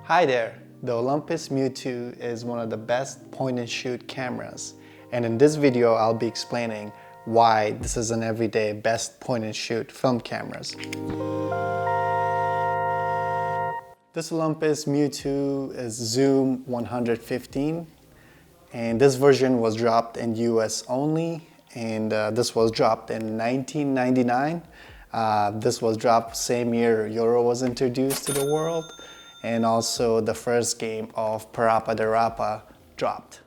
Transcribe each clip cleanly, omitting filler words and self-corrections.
Hi there, the Olympus MJU II is one of the best point-and-shoot cameras, and in this video I'll be explaining why this is an everyday best point-and-shoot film cameras. This Olympus MJU II is zoom 115, and this version was dropped in US only, and this was dropped in 1999. This was dropped same year Euro was introduced to the world, and also the first game of Parappa the Rappa dropped.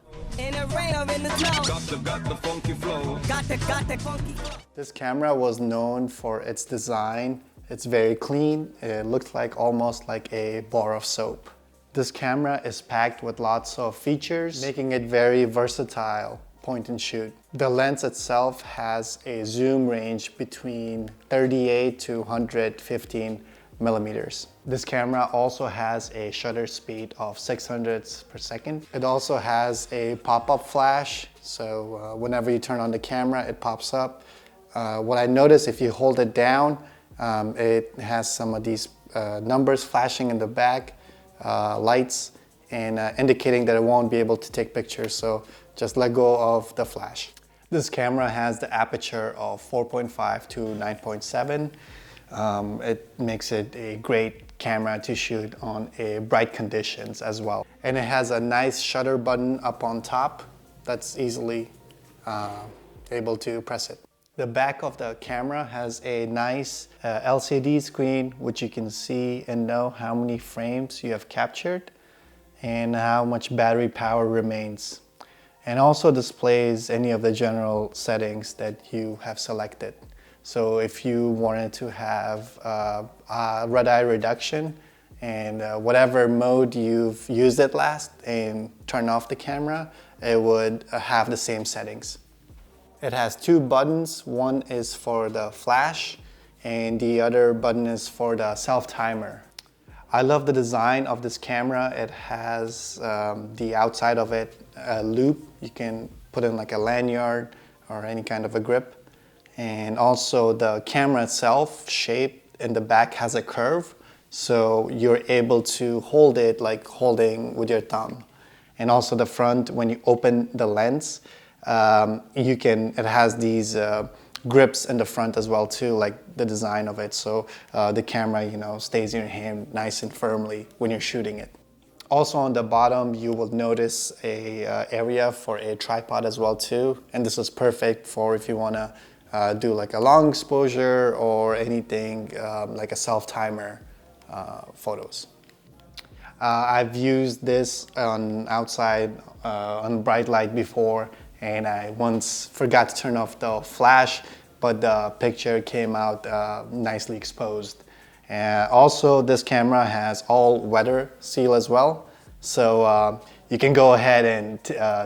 This camera was known for its design. It's very clean. It looks like almost like a bar of soap. This camera is packed with lots of features, making it very versatile point and shoot. The lens itself has a zoom range between 38 to 115 millimeters. This camera also has a shutter speed of 600ths per second. It also has a pop-up flash, so whenever you turn on the camera, it pops up. What I noticed, if you hold it down, it has some of these numbers flashing in the back, lights, and indicating that it won't be able to take pictures, so just let go of the flash. This camera has the aperture of 4.5 to 9.7. It makes it a great camera to shoot on bright conditions as well. And it has a nice shutter button up on top that's easily able to press it. The back of the camera has a nice LCD screen, which you can see and know how many frames you have captured and how much battery power remains. And also displays any of the general settings that you have selected. So if you wanted to have red eye reduction and whatever mode you've used it last and turn off the camera, it would have the same settings. It has two buttons. One is for the flash and the other button is for the self-timer. I love the design of this camera. It has the outside of it a loop. You can put in like a lanyard or any kind of a grip. And also the camera itself, shape in the back has a curve, so you're able to hold it like holding with your thumb. And also the front, when you open the lens, it has these grips in the front as well too, like the design of it, so the camera stays in your hand nice and firmly when you're shooting it. Also on the bottom you will notice a area for a tripod as well too, and this is perfect for if you want to do like a long exposure or anything like a self-timer photos. I've used this on outside on bright light before, and I once forgot to turn off the flash, but the picture came out nicely exposed. Also this camera has all weather seal as well, so you can go ahead and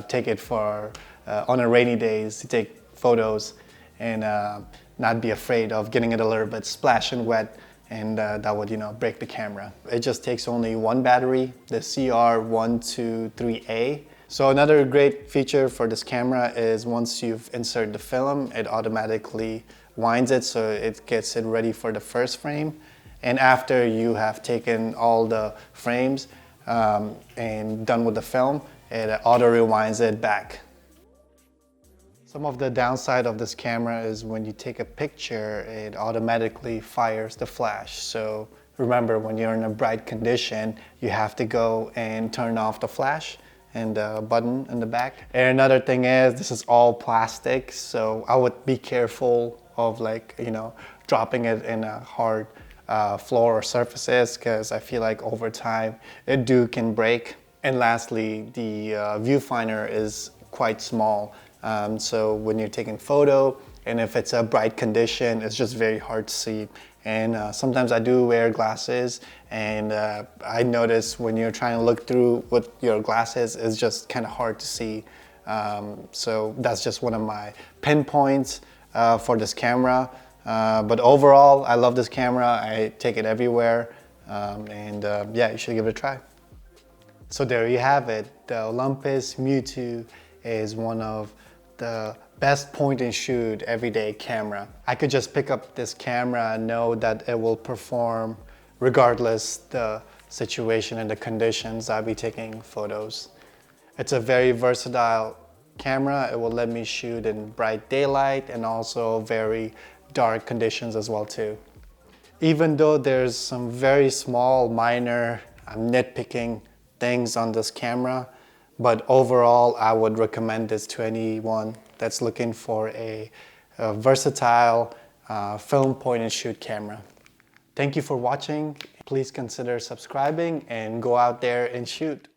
take it for on a rainy days to take photos and not be afraid of getting it a little bit splash and wet, and that would break the camera. It just takes only one battery, the CR123A. So another great feature for this camera is once you've inserted the film, it automatically winds it so it gets it ready for the first frame. And after you have taken all the frames and done with the film, it auto rewinds it back. Some of the downside of this camera is when you take a picture, it automatically fires the flash. So remember, when you're in a bright condition, you have to go and turn off the flash and the button in the back. And another thing is, this is all plastic, so I would be careful of dropping it in a hard floor or surfaces, because I feel like over time it can break. And lastly, the viewfinder is quite small. So when you're taking photo, and if it's a bright condition, it's just very hard to see. And sometimes I do wear glasses, and I notice when you're trying to look through with your glasses, it's just kind of hard to see. So that's just one of my pinpoints for this camera. But overall, I love this camera. I take it everywhere, yeah, you should give it a try. So there you have it. The Olympus MJU II is one of the best point and shoot everyday camera. I could just pick up this camera and know that it will perform regardless the situation and the conditions I'll be taking photos. It's a very versatile camera. It will let me shoot in bright daylight and also very dark conditions as well too. Even though there's some very small, minor, nitpicking things on this camera, but overall I would recommend this to anyone that's looking for a versatile film point and shoot camera. Thank you for watching. Please consider subscribing and go out there and shoot.